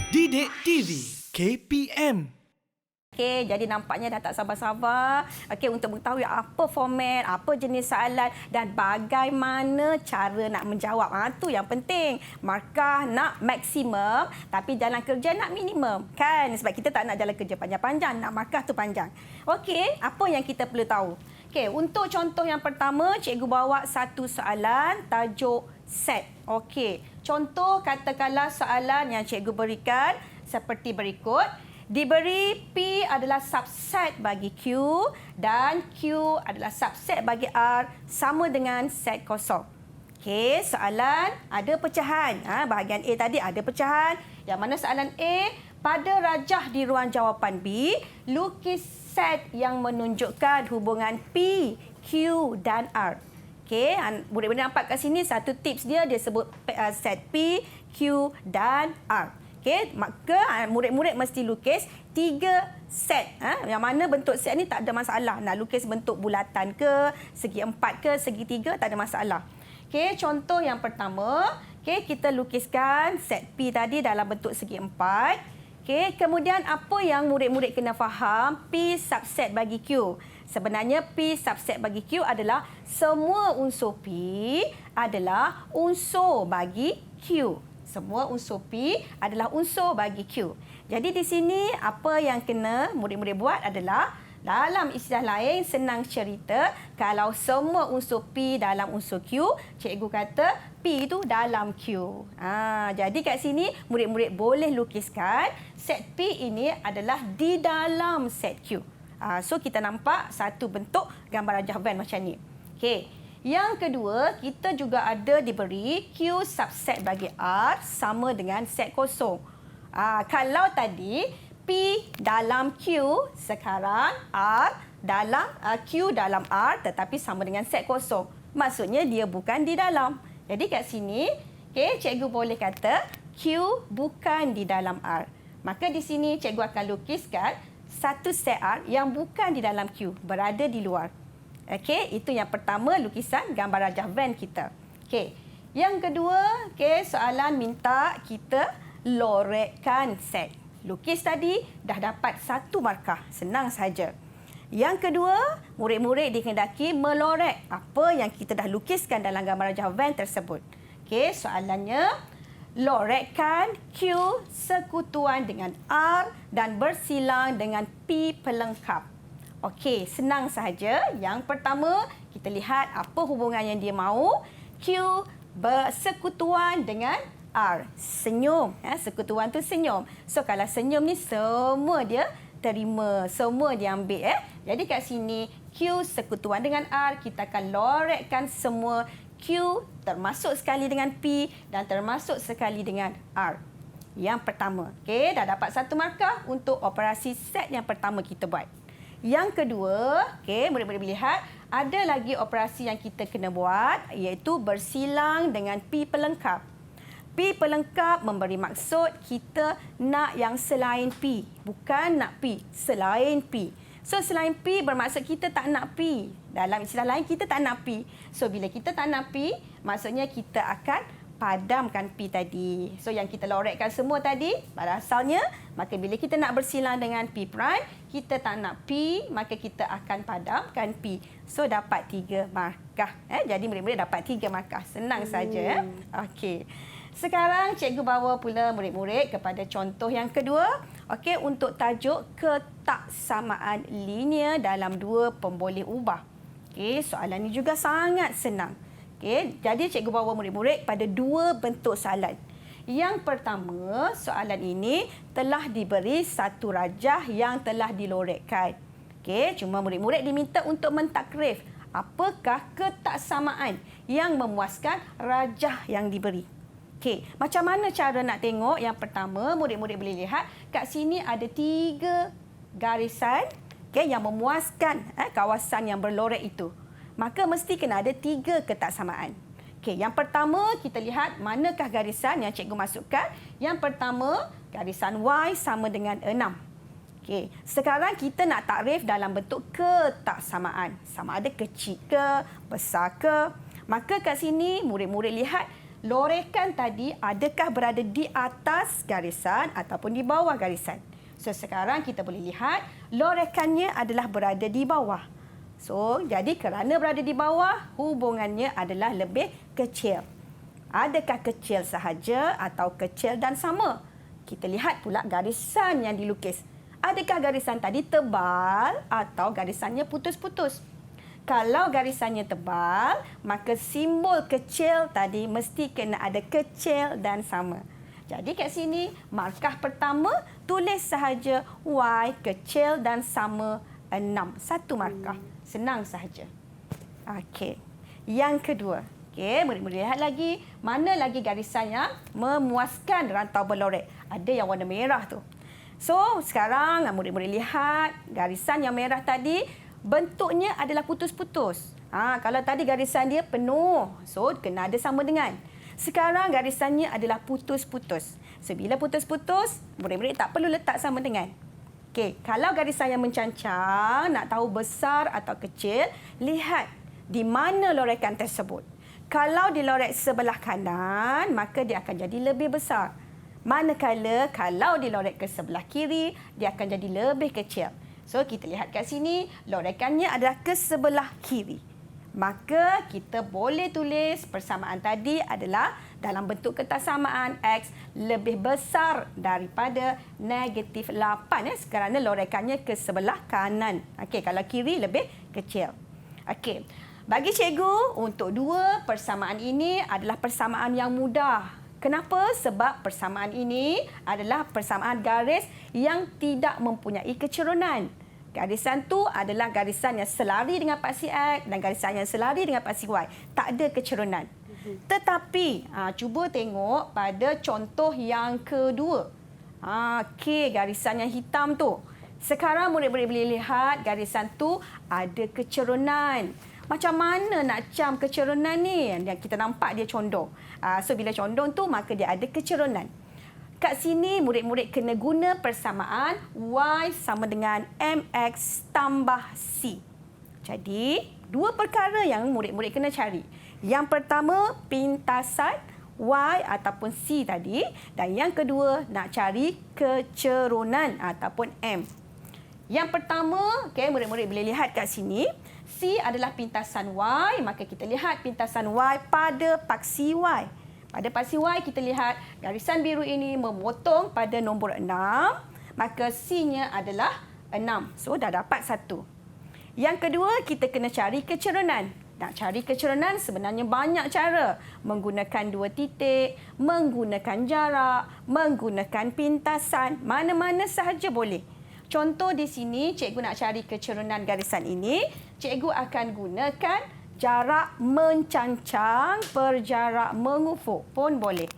Didik TV KPM. Okey, jadi nampaknya dah tak sabar-sabar untuk mengetahui apa format, apa jenis soalan dan bagaimana cara nak menjawab. Itu yang penting. Markah nak maksimum tapi jalan kerja nak minimum. Kan? Sebab kita tak nak jalan kerja panjang-panjang, nak markah tu panjang. Okey, apa yang kita perlu tahu? Okey, untuk contoh yang pertama, cikgu bawa satu soalan tajuk set. Okey, contoh katakanlah soalan yang cikgu berikan seperti berikut. Diberi P adalah subset bagi Q dan Q adalah subset bagi R sama dengan set kosong. Okey, soalan ada pecahan. Bahagian A tadi ada pecahan. Yang mana soalan A, pada rajah di ruang jawapan B, lukis set yang menunjukkan hubungan P, Q dan R. Okey, murid-murid nampak kat sini satu tips dia sebut set P, Q dan R. Okey, maka murid-murid mesti lukis 3 set. Yang mana bentuk set ni tak ada masalah. Nak lukis bentuk bulatan ke, segi 4 ke, segi 3 tak ada masalah. Okey, contoh yang pertama, okey, kita lukiskan set P tadi dalam bentuk segi 4. Okey, kemudian apa yang murid-murid kena faham P subset bagi Q. Sebenarnya P subset bagi Q adalah semua unsur P adalah unsur bagi Q. Semua unsur P adalah unsur bagi Q. Jadi di sini apa yang kena murid-murid buat adalah dalam istilah lain senang cerita kalau semua unsur P dalam unsur Q, cikgu kata P itu dalam Q. Jadi kat sini murid-murid boleh lukiskan set P ini adalah di dalam set Q. So kita nampak satu bentuk gambar rajah Venn macam ni. Okey. Yang kedua, kita juga ada diberi Q subset bagi R sama dengan set kosong. Kalau tadi P dalam Q, sekarang R dalam Q dalam R tetapi sama dengan set kosong. Maksudnya dia bukan di dalam. Jadi kat sini, cikgu boleh kata Q bukan di dalam R. Maka di sini cikgu akan lukiskan satu set R yang bukan di dalam Q, berada di luar. Okey, itu yang pertama lukisan gambar rajah Venn kita. Okey. Yang kedua, soalan minta kita lorekkan set. Lukis tadi dah dapat satu markah, senang saja. Yang kedua, murid-murid dikehendaki melorek apa yang kita dah lukiskan dalam gambar rajah Venn tersebut. Okey, soalannya lorekkan Q sekutuan dengan R dan bersilang dengan P pelengkap. Okey, senang sahaja. Yang pertama, kita lihat apa hubungan yang dia mahu. Q bersekutuan dengan R. Senyum. Sekutuan tu senyum. So, kalau senyum ni semua dia terima. Semua dia ambil. Jadi, kat sini, Q sekutuan dengan R. Kita akan lorekkan semua Q termasuk sekali dengan P dan termasuk sekali dengan R. Yang pertama. Okey, dah dapat satu markah untuk operasi set yang pertama kita buat. Yang kedua, murid-murid lihat, ada lagi operasi yang kita kena buat iaitu bersilang dengan P pelengkap. P pelengkap memberi maksud kita nak yang selain P. Bukan nak P, selain P. So, selain P bermaksud kita tak nak P. Dalam istilah lain, kita tak nak P. So, bila kita tak nak P, maksudnya kita akan padamkan P tadi. So, yang kita lorekkan semua tadi, pada asalnya, maka bila kita nak bersilang dengan P prime, kita tak nak P, maka kita akan padamkan P. So, dapat 3 markah. Jadi, murid-murid dapat 3 markah. Senang saja. Okey. Sekarang, cikgu bawa pula murid-murid kepada contoh yang kedua. Okey, untuk tajuk ketaksamaan linear dalam dua pemboleh ubah. Okey, soalan ini juga sangat senang. Okey, jadi cikgu bawa murid-murid pada 2 bentuk soalan. Yang pertama, soalan ini telah diberi satu rajah yang telah dilorekkan. Okey, cuma murid-murid diminta untuk mentakrif apakah ketaksamaan yang memuaskan rajah yang diberi. Okey, macam mana cara nak tengok? Yang pertama, murid-murid boleh lihat kat sini ada 3 garisan yang memuaskan kawasan yang berlorek itu. Maka mesti kena ada 3 ketaksamaan. Okey, yang pertama kita lihat manakah garisan yang cikgu masukkan. Yang pertama, garisan Y sama dengan 6. Okey, sekarang kita nak takrif dalam bentuk ketaksamaan. Sama ada kecil ke, besar ke. Maka kat sini murid-murid lihat lorekan tadi adakah berada di atas garisan ataupun di bawah garisan. So, sekarang kita boleh lihat lorekannya adalah berada di bawah. So, jadi kerana berada di bawah, hubungannya adalah lebih kecil. Adakah kecil sahaja atau kecil dan sama? Kita lihat pula garisan yang dilukis. Adakah garisan tadi tebal atau garisannya putus-putus? Kalau garisannya tebal, maka simbol kecil tadi mesti kena ada kecil dan sama. Jadi kat sini, markah pertama, tulis sahaja Y kecil dan sama 6. Satu markah. Senang sahaja. Okey. Yang kedua. Okey, murid-murid lihat lagi. Mana lagi garisan yang memuaskan rantau berlorek? Ada yang warna merah tu. So, sekarang murid-murid lihat garisan yang merah tadi, bentuknya adalah putus-putus. Kalau tadi garisan dia penuh, so kena ada sama dengan. Sekarang garisannya adalah putus-putus. So, bila putus-putus, murid-murid tak perlu letak sama dengan. Okey, kalau garisan yang mencancang, nak tahu besar atau kecil, lihat di mana lorekan tersebut. Kalau di lorek sebelah kanan, maka dia akan jadi lebih besar. Manakala kalau di lorek ke sebelah kiri, dia akan jadi lebih kecil. So, kita lihat kat sini, lorekannya adalah ke sebelah kiri. Maka, kita boleh tulis persamaan tadi adalah dalam bentuk ketaksamaan X lebih besar daripada negatif 8. Kerana lorekannya ke sebelah kanan. Okey, kalau kiri lebih kecil. Okey, bagi cikgu, untuk dua persamaan ini adalah persamaan yang mudah. Kenapa? Sebab persamaan ini adalah persamaan garis yang tidak mempunyai kecerunan. Garisan tu adalah garisan yang selari dengan paksi X dan garisan yang selari dengan paksi Y. Tak ada kecerunan. Tetapi, cuba tengok pada contoh yang kedua. Okey, garisan yang hitam tu. Sekarang murid-murid boleh lihat garisan tu ada kecerunan. Macam mana nak cam kecerunan ni? Yang kita nampak dia condong. So, bila condong tu, maka dia ada kecerunan. Kat sini, murid-murid kena guna persamaan Y sama dengan MX tambah C. Jadi, dua perkara yang murid-murid kena cari. Yang pertama, pintasan Y ataupun C tadi. Dan yang kedua, nak cari kecerunan ataupun M. Yang pertama, okay, murid-murid boleh lihat kat sini. C adalah pintasan Y, maka kita lihat pintasan Y pada paksi Y. Pada paksi Y, kita lihat garisan biru ini memotong pada nombor 6, maka C-nya adalah 6. So, dah dapat 1. Yang kedua, kita kena cari kecerunan. Nak cari kecerunan sebenarnya banyak cara. Menggunakan 2 titik, menggunakan jarak, menggunakan pintasan, mana-mana sahaja boleh. Contoh di sini, cikgu nak cari kecerunan garisan ini, cikgu akan gunakan jarak mencancang per jarak mengufuk pun boleh.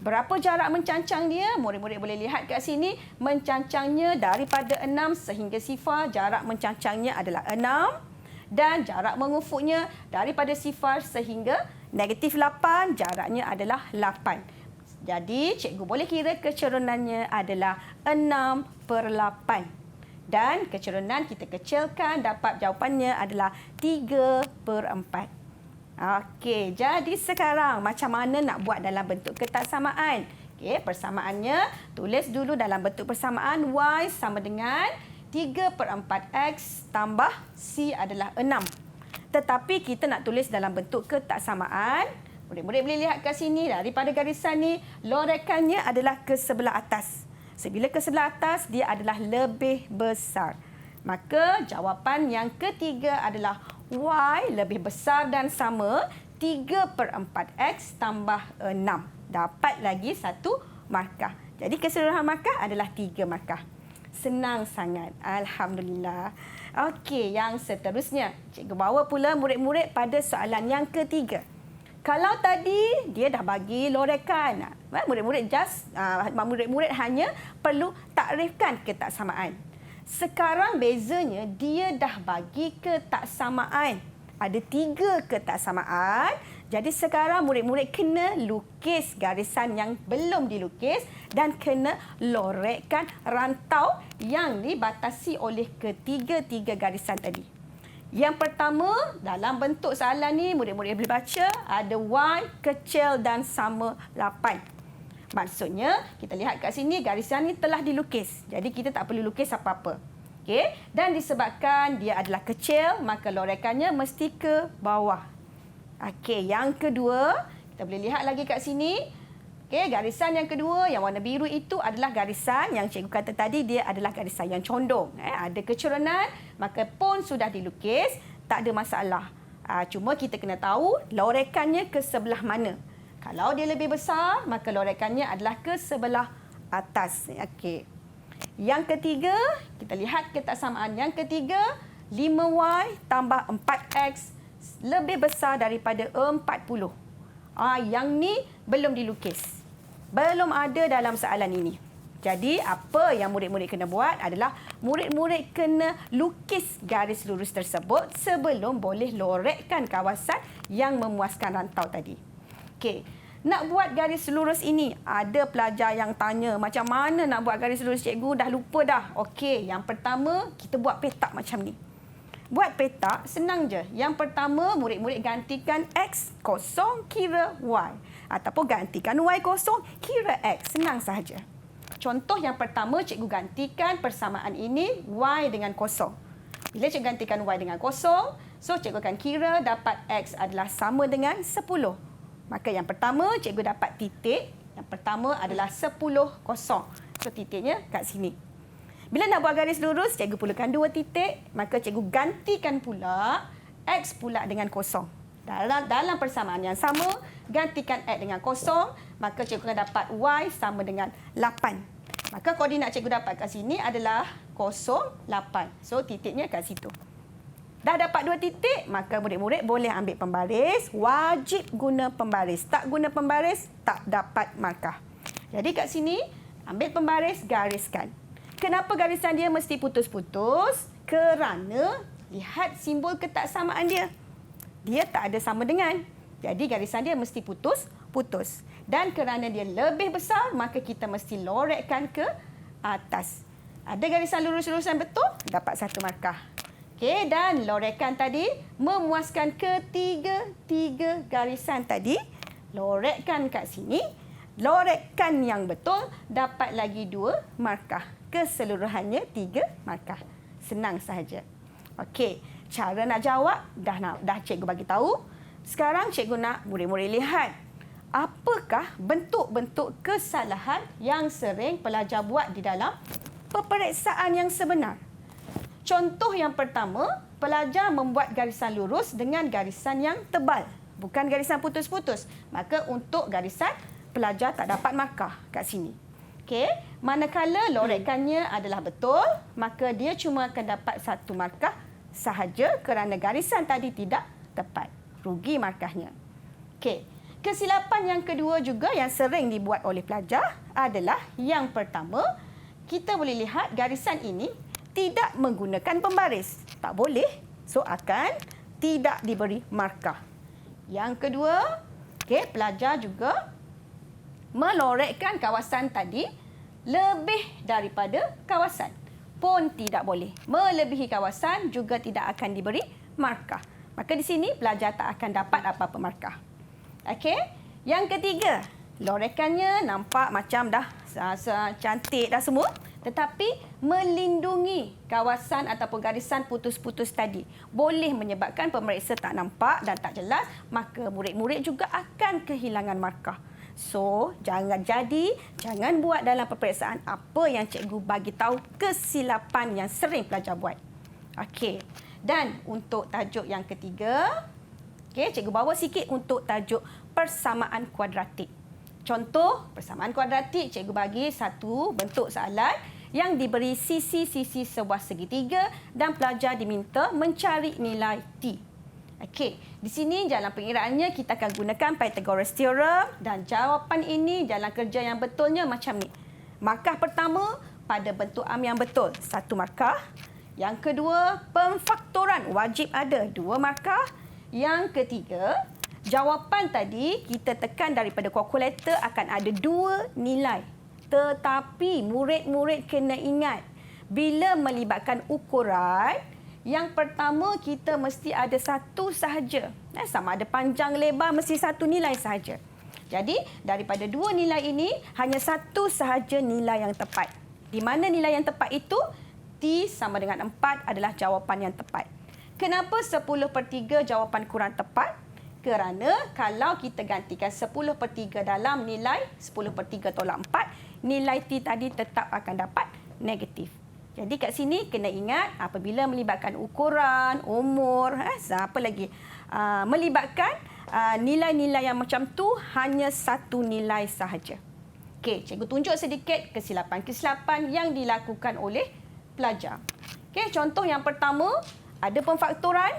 Berapa jarak mencancang dia? Murid-murid boleh lihat kat sini. Mencancangnya daripada 6 sehingga sifar, jarak mencancangnya adalah 6. Dan jarak mengufuknya daripada sifar sehingga negatif 8, jaraknya adalah 8. Jadi, cikgu boleh kira kecerunannya adalah 6/8. Dan kecerunan kita kecilkan, dapat jawapannya adalah 3/4. Okey, jadi sekarang macam mana nak buat dalam bentuk ketaksamaan? Okey, persamaannya tulis dulu dalam bentuk persamaan Y sama dengan 3/4X tambah C adalah 6. Tetapi kita nak tulis dalam bentuk ketaksamaan. Murid-murid boleh lihat kat sini, daripada garisan ni, lorekannya adalah ke sebelah atas. Bila ke sebelah atas, dia adalah lebih besar. Maka jawapan yang ketiga adalah Y lebih besar dan sama 3/4X tambah 6. Dapat lagi 1 markah. Jadi keseluruhan markah adalah 3 markah. Senang sangat. Alhamdulillah. Okey, yang seterusnya. Cikgu bawa pula murid-murid pada soalan yang ketiga. Kalau tadi dia dah bagi lorekan, murid-murid hanya perlu takrifkan ketaksamaan. Sekarang bezanya dia dah bagi ketaksamaan. Ada 3 ketaksamaan. Jadi sekarang murid-murid kena lukis garisan yang belum dilukis dan kena lorekkan rantau yang dibatasi oleh ketiga-tiga garisan tadi. Yang pertama, dalam bentuk soalan ni murid-murid boleh baca ada Y kecil dan sama 8. Maksudnya, kita lihat kat sini garisan ni telah dilukis. Jadi kita tak perlu lukis apa-apa. Okey, dan disebabkan dia adalah kecil, maka lorekannya mesti ke bawah. Okey, yang kedua, kita boleh lihat lagi kat sini. Okey, garisan yang kedua yang warna biru itu adalah garisan yang cikgu kata tadi dia adalah garisan yang condong. Ada kecerunan, maka pun sudah dilukis, tak ada masalah. Cuma kita kena tahu lorekannya ke sebelah mana. Kalau dia lebih besar, maka lorekannya adalah ke sebelah atas. Okey. Yang ketiga, kita lihat ketaksamaan. Yang ketiga, 5Y tambah 4X lebih besar daripada 40. Yang ni belum dilukis. Belum ada dalam soalan ini. Jadi, apa yang murid-murid kena buat adalah murid-murid kena lukis garis lurus tersebut sebelum boleh lorekkan kawasan yang memuaskan rantau tadi. Okey. Nak buat garis lurus ini, ada pelajar yang tanya, macam mana nak buat garis lurus cikgu? Dah lupa dah. Okey, yang pertama, kita buat petak macam ni. Buat petak, senang je. Yang pertama, murid-murid gantikan X kosong kira Y. Ataupun gantikan Y kosong kira X. Senang sahaja. Contoh yang pertama, cikgu gantikan persamaan ini Y dengan kosong. Bila cikgu gantikan Y dengan kosong, so cikgu akan kira dapat X adalah sama dengan 10. Maka yang pertama, cikgu dapat titik. Yang pertama adalah 10 kosong. So titiknya kat sini. Bila nak buat garis lurus, cikgu perlukan 2 titik. Maka cikgu gantikan pula X pula dengan kosong. Dalam persamaan yang sama, gantikan X dengan kosong, maka cikgu akan dapat Y sama dengan 8. Maka koordinat cikgu dapat kat sini adalah 0, 8. So, titiknya kat situ. Dah dapat 2 titik, maka murid-murid boleh ambil pembaris. Wajib guna pembaris. Tak guna pembaris, tak dapat markah. Jadi kat sini, ambil pembaris, gariskan. Kenapa garisan dia mesti putus-putus? Kerana lihat simbol ketaksamaan dia. Dia tak ada sama dengan. Jadi garisan dia mesti putus-putus. Dan kerana dia lebih besar, maka kita mesti lorekkan ke atas. Ada garisan lurus-lurus yang betul, dapat 1 markah. Okey, dan lorekan tadi memuaskan ketiga garisan tadi. Lorekkan kat sini. Lorekkan yang betul, dapat lagi 2 markah. Keseluruhannya 3 markah. Senang sahaja. Okey, cara nak jawab dah cikgu bagi tahu. Sekarang cikgu nak murid-murid lihat apakah bentuk-bentuk kesalahan yang sering pelajar buat di dalam peperiksaan yang sebenar. Contoh yang pertama, pelajar membuat garisan lurus dengan garisan yang tebal, bukan garisan putus-putus. Maka untuk garisan, pelajar tak dapat markah kat sini. Okey, manakala lorekannya adalah betul, maka dia cuma akan dapat 1 markah sahaja kerana garisan tadi tidak tepat. Rugi markahnya. Okey, kesilapan yang kedua juga yang sering dibuat oleh pelajar adalah yang pertama, kita boleh lihat garisan ini tidak menggunakan pembaris. Tak boleh, so akan tidak diberi markah. Yang kedua, okey, pelajar juga melorekkan kawasan tadi lebih daripada kawasan. Pun tidak boleh. Melebihi kawasan juga tidak akan diberi markah. Maka di sini pelajar tak akan dapat apa-apa markah. Okey. Yang ketiga, lorekannya nampak macam dah cantik dah semua. Tetapi melindungi kawasan ataupun garisan putus-putus tadi. Boleh menyebabkan pemeriksa tak nampak dan tak jelas. Maka murid-murid juga akan kehilangan markah. So, jangan buat dalam peperiksaan apa yang cikgu bagi tahu kesilapan yang sering pelajar buat. Okey. Dan untuk tajuk yang ketiga, okey, cikgu bawa sikit untuk tajuk persamaan kuadratik. Contoh persamaan kuadratik, cikgu bagi satu bentuk soalan yang diberi sisi-sisi sebuah segitiga dan pelajar diminta mencari nilai T. Okey, di sini jalan pengiraannya kita akan gunakan Pythagoras Theorem dan jawapan ini jalan kerja yang betulnya macam ni. Markah pertama pada bentuk am yang betul, 1 markah. Yang kedua, pemfaktoran wajib ada 2 markah. Yang ketiga, jawapan tadi kita tekan daripada kalkulator akan ada 2 nilai. Tetapi murid-murid kena ingat bila melibatkan ukuran Yang pertama, kita mesti ada satu sahaja. Sama ada panjang lebar, mesti satu nilai sahaja. Jadi, daripada dua nilai ini, hanya satu sahaja nilai yang tepat. Di mana nilai yang tepat itu? T sama dengan 4 adalah jawapan yang tepat. Kenapa 10/3 jawapan kurang tepat? Kerana kalau kita gantikan 10/3 dalam nilai 10/3 tolak 4, nilai T tadi tetap akan dapat negatif. Jadi kat sini kena ingat apabila melibatkan ukuran, umur, apa lagi? Melibatkan nilai-nilai yang macam tu hanya satu nilai sahaja. Okey, cikgu tunjuk sedikit kesilapan-kesilapan yang dilakukan oleh pelajar. Okey, contoh yang pertama, ada pemfaktoran,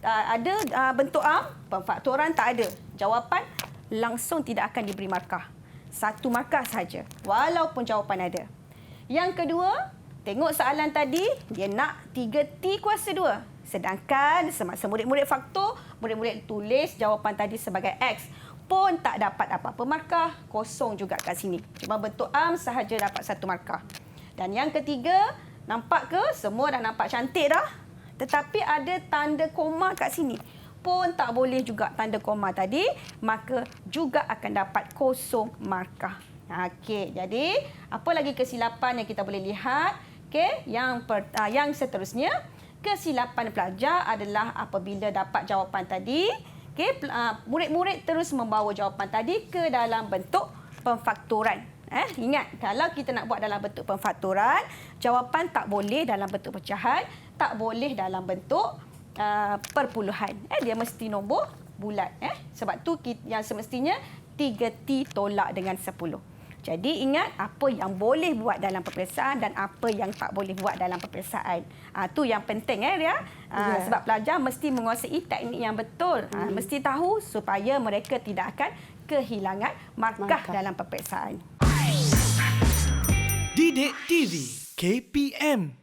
ada bentuk am, pemfaktoran tak ada. Jawapan langsung tidak akan diberi markah. Satu markah sahaja, walaupun jawapan ada. Yang kedua, tengok soalan tadi, dia nak 3T kuasa 2. Sedangkan semasa murid-murid faktor, murid-murid tulis jawapan tadi sebagai X. Pun tak dapat apa-apa markah, kosong juga kat sini. Cuma bentuk am sahaja dapat satu markah. Dan yang ketiga, nampak ke? Semua dah nampak cantik dah. Tetapi ada tanda koma kat sini. Pun tak boleh juga tanda koma tadi, maka juga akan dapat kosong markah. Okey, jadi apa lagi kesilapan yang kita boleh lihat? Okey, yang seterusnya, kesilapan pelajar adalah apabila dapat jawapan tadi, okey, murid-murid terus membawa jawapan tadi ke dalam bentuk pemfaktoran. Ingat, kalau kita nak buat dalam bentuk pemfaktoran, jawapan tak boleh dalam bentuk pecahan, tak boleh dalam bentuk perpuluhan. Dia mesti nombor bulat. Sebab tu yang semestinya 3T tolak dengan 10. Jadi ingat apa yang boleh buat dalam peperiksaan dan apa yang tak boleh buat dalam peperiksaan. Tu yang penting Ria. Sebab pelajar mesti menguasai teknik yang betul. Mesti tahu supaya mereka tidak akan kehilangan markah dalam peperiksaan. Didik TV KPM